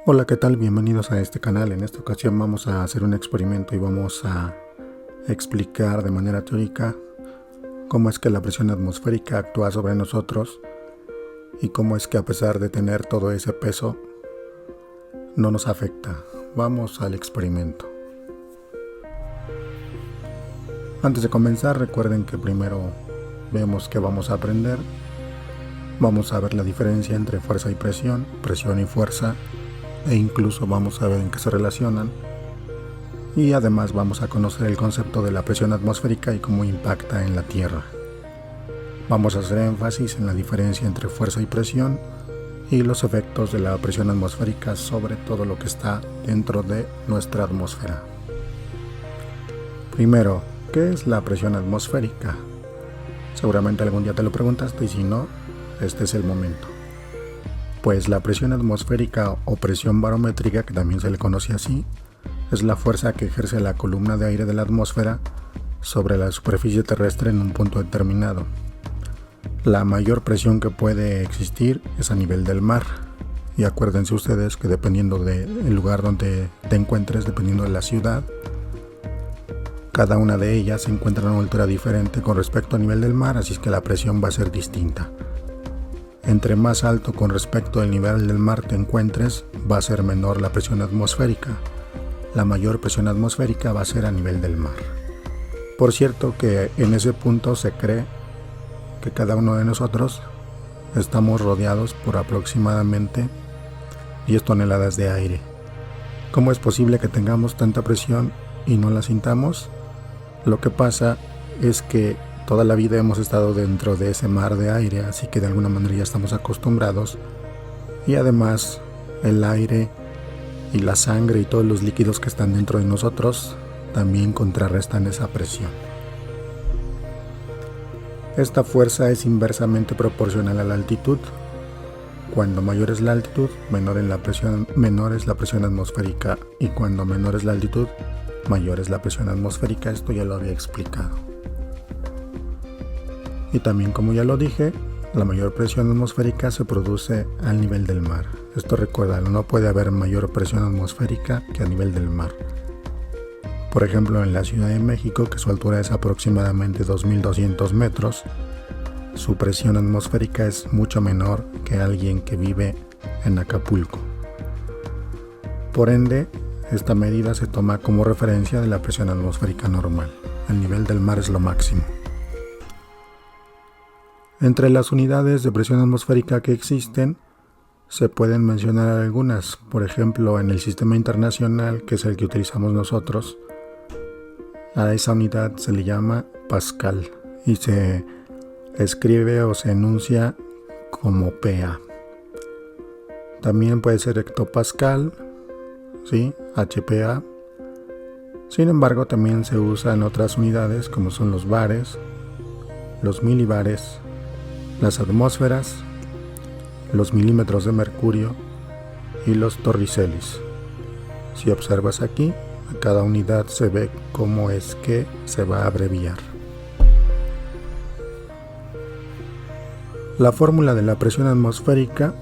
Hola, ¿qué tal? Bienvenidos a este canal. En esta ocasión vamos a hacer un experimento y vamos a explicar de manera teórica cómo es que la presión atmosférica actúa sobre nosotros y cómo es que a pesar de tener todo ese peso no nos afecta. Vamos al experimento. Antes de comenzar, recuerden que primero vemos que vamos a aprender. Vamos a ver la diferencia entre fuerza y presión y fuerza, e incluso vamos a ver en qué se relacionan. Y además vamos a conocer el concepto de la presión atmosférica y cómo impacta en la Tierra. Vamos a hacer énfasis en la diferencia entre fuerza y presión y los efectos de la presión atmosférica sobre todo lo que está dentro de nuestra atmósfera. Primero, ¿qué es la presión atmosférica? Seguramente algún día te lo preguntaste y si no, este es el momento. Pues la presión atmosférica o presión barométrica, que también se le conoce así, es la fuerza que ejerce la columna de aire de la atmósfera sobre la superficie terrestre en un punto determinado. La mayor presión que puede existir es a nivel del mar. Y acuérdense ustedes que dependiendo del lugar donde te encuentres, dependiendo de la ciudad, cada una de ellas se encuentra a una altura diferente con respecto al nivel del mar, así es que la presión va a ser distinta. Entre más alto con respecto al nivel del mar te encuentres, va a ser menor la presión atmosférica. La mayor presión atmosférica va a ser a nivel del mar. Por cierto que en ese punto se cree que cada uno de nosotros estamos rodeados por aproximadamente 10 toneladas de aire. ¿Cómo es posible que tengamos tanta presión y no la sintamos? Lo que pasa es que toda la vida hemos estado dentro de ese mar de aire, así que de alguna manera ya estamos acostumbrados. Y además el aire y la sangre y todos los líquidos que están dentro de nosotros también contrarrestan esa presión. Esta fuerza es inversamente proporcional a la altitud. Cuando mayor es la altitud, menor es la presión atmosférica, y cuando menor es la altitud, mayor es la presión atmosférica. Esto ya lo había explicado. Y también, como ya lo dije, la mayor presión atmosférica se produce al nivel del mar. Esto recuérdalo, no puede haber mayor presión atmosférica que a nivel del mar. Por ejemplo, en la Ciudad de México, que su altura es aproximadamente 2.200 metros, su presión atmosférica es mucho menor que alguien que vive en Acapulco. Por ende, esta medida se toma como referencia de la presión atmosférica normal. El nivel del mar es lo máximo. Entre las unidades de presión atmosférica que existen, se pueden mencionar algunas. Por ejemplo, en el sistema internacional, que es el que utilizamos nosotros, a esa unidad se le llama Pascal y se escribe o se enuncia como PA. También puede ser hectopascal, ¿sí? HPA. Sin embargo, también se usan otras unidades como son los bares, los milibares, las atmósferas, los milímetros de mercurio y los torricelis. Si observas aquí, a cada unidad se ve cómo es que se va a abreviar. La fórmula de la presión atmosférica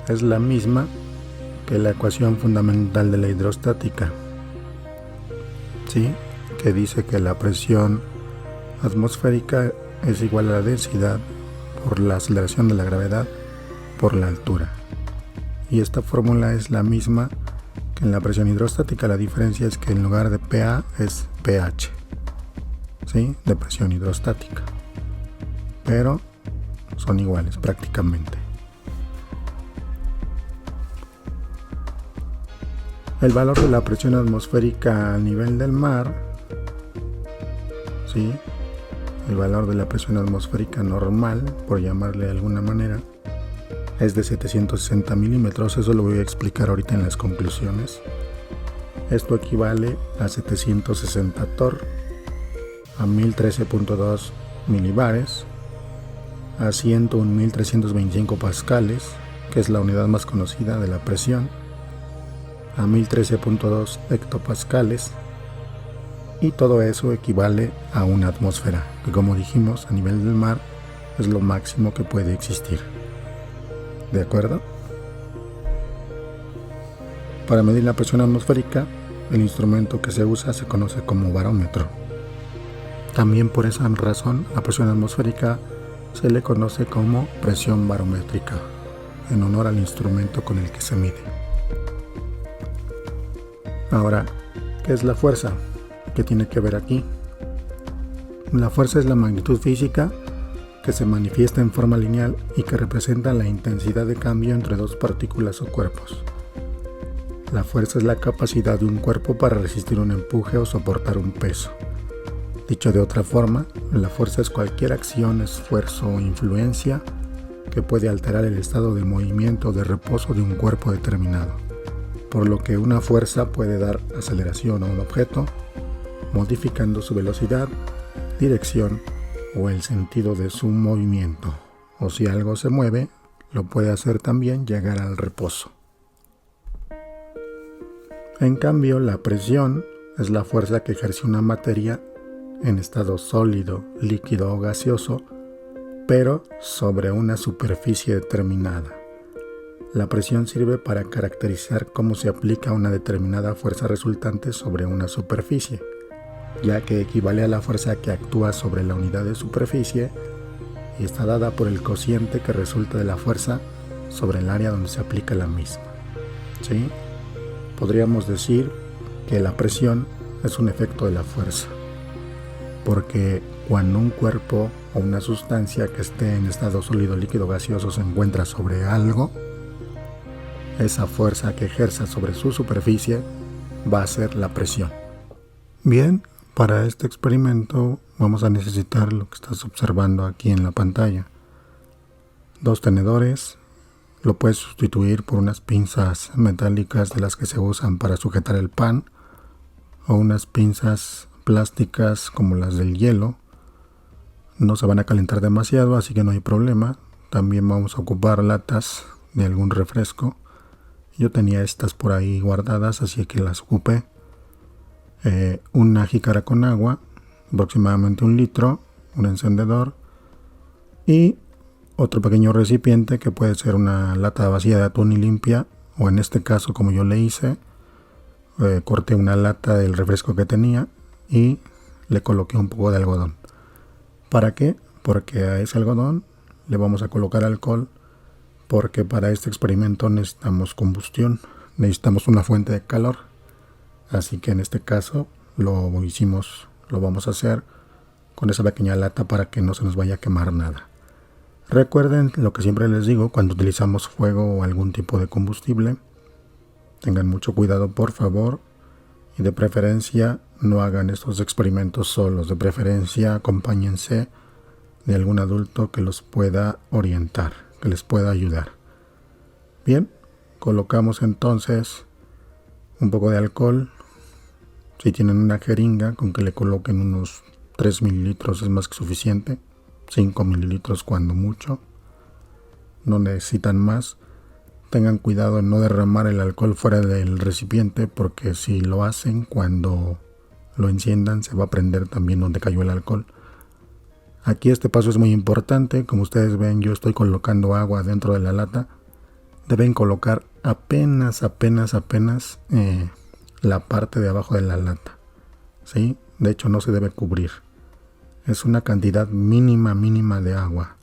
es la misma que la ecuación fundamental de la hidrostática, ¿sí? Que dice que la presión atmosférica es igual a la densidad por la aceleración de la gravedad por la altura. Y esta fórmula es la misma que en la presión hidrostática. La diferencia es que en lugar de PA es pH, ¿sí? De presión hidrostática. Pero son iguales prácticamente. El valor de la presión atmosférica a nivel del mar, ¿sí? El valor de la presión atmosférica normal, por llamarle de alguna manera, es de 760 milímetros. Eso lo voy a explicar ahorita en las conclusiones. Esto equivale a 760 torr, a 1013.2 milibares, a 101.325 pascales, que es la unidad más conocida de la presión, a 1013.2 hectopascales, y todo eso equivale a una atmósfera, que como dijimos, a nivel del mar es lo máximo que puede existir. ¿De acuerdo? Para medir la presión atmosférica, el instrumento que se usa se conoce como barómetro. También por esa razón, la presión atmosférica se le conoce como presión barométrica, en honor al instrumento con el que se mide. Ahora, ¿qué es la fuerza? ¿Qué tiene que ver aquí? La fuerza es la magnitud física que se manifiesta en forma lineal y que representa la intensidad de cambio entre dos partículas o cuerpos. La fuerza es la capacidad de un cuerpo para resistir un empuje o soportar un peso. Dicho de otra forma, la fuerza es cualquier acción, esfuerzo o influencia que puede alterar el estado de movimiento o de reposo de un cuerpo determinado, por lo que una fuerza puede dar aceleración a un objeto, modificando su velocidad, dirección o el sentido de su movimiento, o si algo se mueve, lo puede hacer también llegar al reposo. En cambio, la presión es la fuerza que ejerce una materia en estado sólido, líquido o gaseoso, pero sobre una superficie determinada. La presión sirve para caracterizar cómo se aplica una determinada fuerza resultante sobre una superficie, ya que equivale a la fuerza que actúa sobre la unidad de superficie y está dada por el cociente que resulta de la fuerza sobre el área donde se aplica la misma. ¿Sí? Podríamos decir que la presión es un efecto de la fuerza, porque cuando un cuerpo o una sustancia que esté en estado sólido, líquido, gaseoso se encuentra sobre algo, esa fuerza que ejerza sobre su superficie va a ser la presión. Bien, para este experimento vamos a necesitar lo que estás observando aquí en la pantalla. 2 tenedores, lo puedes sustituir por unas pinzas metálicas de las que se usan para sujetar el pan, o unas pinzas plásticas como las del hielo. No se van a calentar demasiado, así que no hay problema. También vamos a ocupar latas de algún refresco. Yo tenía estas por ahí guardadas, así que las ocupé. Una jícara con agua, aproximadamente 1 litro, un encendedor y otro pequeño recipiente que puede ser una lata vacía de atún y limpia, o en este caso, como yo le hice, corté una lata del refresco que tenía y le coloqué un poco de algodón. ¿Para qué? Porque a ese algodón le vamos a colocar alcohol, porque para este experimento necesitamos combustión, necesitamos una fuente de calor. Así que en este caso lo vamos a hacer con esa pequeña lata para que no se nos vaya a quemar nada. Recuerden lo que siempre les digo cuando utilizamos fuego o algún tipo de combustible. Tengan mucho cuidado, por favor, y de preferencia no hagan estos experimentos solos. De preferencia acompáñense de algún adulto que los pueda orientar, que les pueda ayudar. Bien, colocamos entonces un poco de alcohol. Si tienen una jeringa, con que le coloquen unos 3 mililitros es más que suficiente. 5 mililitros cuando mucho. No necesitan más. Tengan cuidado en no derramar el alcohol fuera del recipiente, porque si lo hacen, cuando lo enciendan se va a prender también donde cayó el alcohol. Aquí este paso es muy importante. Como ustedes ven, yo estoy colocando agua dentro de la lata. Deben colocar apenas la parte de abajo de la lata, ¿sí? De hecho no se debe cubrir. Es una cantidad mínima de agua.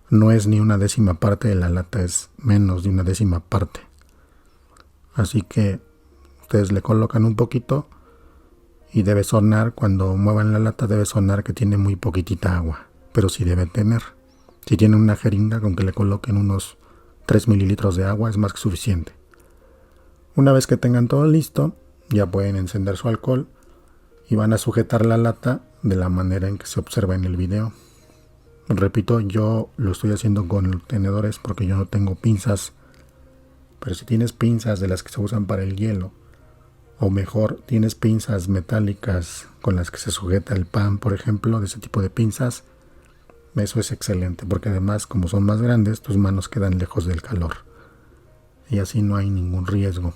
No es ni una décima parte de la lata, es menos de una décima parte. Así que ustedes le colocan un poquito y debe sonar, cuando muevan la lata debe sonar que tiene muy poquitita agua, pero sí debe tener. Si tienen una jeringa, con que le coloquen unos 3 mililitros de agua es más que suficiente. Una vez que tengan todo listo, ya pueden encender su alcohol y van a sujetar la lata de la manera en que se observa en el video. Repito, yo lo estoy haciendo con tenedores porque yo no tengo pinzas, pero si tienes pinzas de las que se usan para el hielo, o mejor, tienes pinzas metálicas con las que se sujeta el pan, por ejemplo, de ese tipo de pinzas, eso es excelente, porque además, como son más grandes, tus manos quedan lejos del calor y así no hay ningún riesgo.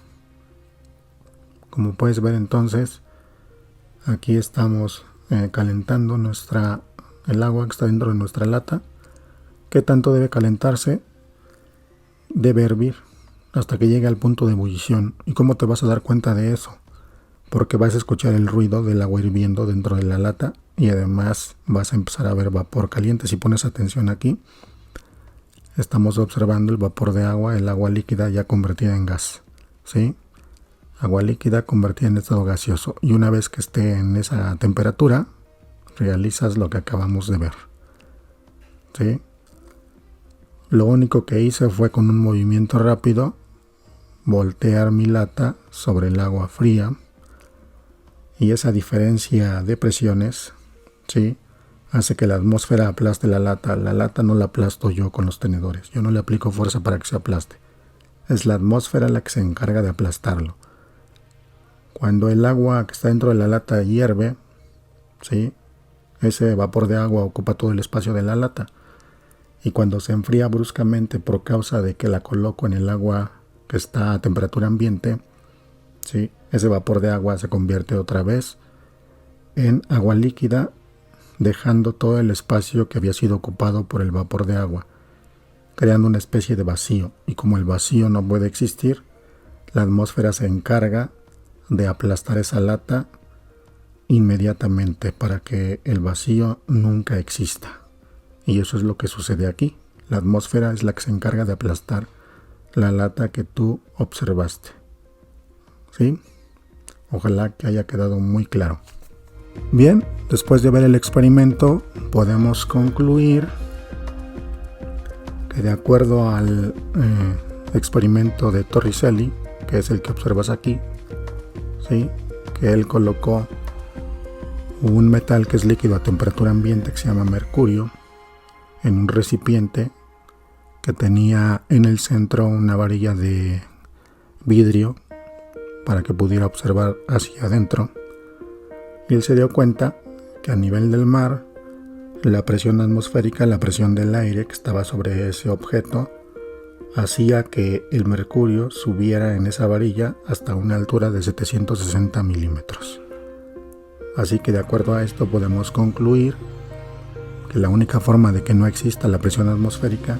Como puedes ver entonces, aquí estamos calentando el agua que está dentro de nuestra lata. ¿Qué tanto debe calentarse? Debe hervir. hasta que llegue al punto de ebullición. ¿Y cómo te vas a dar cuenta de eso? Porque vas a escuchar el ruido del agua hirviendo dentro de la lata y además vas a empezar a ver vapor caliente. Si pones atención aquí, estamos observando el vapor de agua, el agua líquida ya convertida en gas, ¿sí? Agua líquida convertida en estado gaseoso. Y una vez que esté en esa temperatura, realizas lo que acabamos de ver, ¿sí? Lo único que hice fue con un movimiento rápido voltear mi lata sobre el agua fría, y esa diferencia de presiones, ¿sí?, hace que la atmósfera aplaste la lata. La lata no la aplasto yo con los tenedores, yo no le aplico fuerza para que se aplaste, es la atmósfera la que se encarga de aplastarlo. Cuando el agua que está dentro de la lata hierve, ¿sí?, ese vapor de agua ocupa todo el espacio de la lata, y cuando se enfría bruscamente por causa de que la coloco en el agua que está a temperatura ambiente, ¿sí?, ese vapor de agua se convierte otra vez en agua líquida, dejando todo el espacio que había sido ocupado por el vapor de agua, creando una especie de vacío. Y como el vacío no puede existir, la atmósfera se encarga de aplastar esa lata inmediatamente para que el vacío nunca exista. Y eso es lo que sucede aquí. La atmósfera es la que se encarga de aplastar la lata que tú observaste, ¿sí? Ojalá que haya quedado muy claro. Bien, después de ver el experimento, podemos concluir que de acuerdo al experimento de Torricelli, que es el que observas aquí, ¿sí?, que él colocó un metal que es líquido a temperatura ambiente, que se llama mercurio, en un recipiente que tenía en el centro una varilla de vidrio para que pudiera observar hacia adentro. Y él se dio cuenta que a nivel del mar, la presión atmosférica, la presión del aire que estaba sobre ese objeto, hacía que el mercurio subiera en esa varilla hasta una altura de 760 milímetros. Así que de acuerdo a esto podemos concluir que la única forma de que no exista la presión atmosférica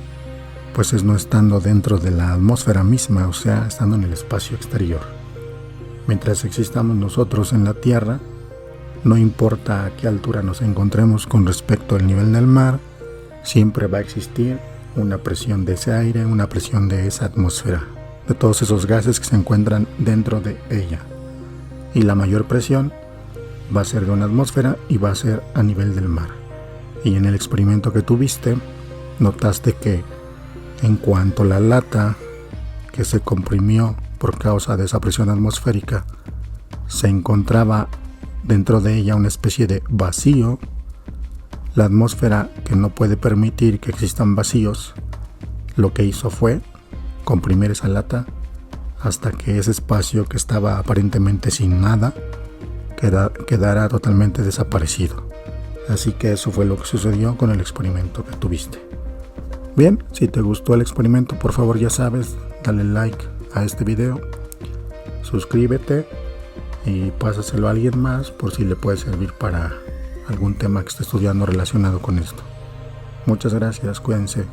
pues es no estando dentro de la atmósfera misma, o sea, estando en el espacio exterior. Mientras existamos nosotros en la Tierra, no importa a qué altura nos encontremos con respecto al nivel del mar, siempre va a existir una presión de ese aire, una presión de esa atmósfera, de todos esos gases que se encuentran dentro de ella. Y la mayor presión va a ser de una atmósfera y va a ser a nivel del mar. Y en el experimento que tuviste, notaste que en cuanto la lata que se comprimió por causa de esa presión atmosférica se encontraba dentro de ella una especie de vacío, la atmósfera, que no puede permitir que existan vacíos, lo que hizo fue comprimir esa lata hasta que ese espacio que estaba aparentemente sin nada quedara totalmente desaparecido. Así que eso fue lo que sucedió con el experimento que tuviste. Bien, si te gustó el experimento, por favor, ya sabes, dale like a este video, suscríbete y pásaselo a alguien más por si le puede servir para algún tema que esté estudiando relacionado con esto. Muchas gracias, cuídense.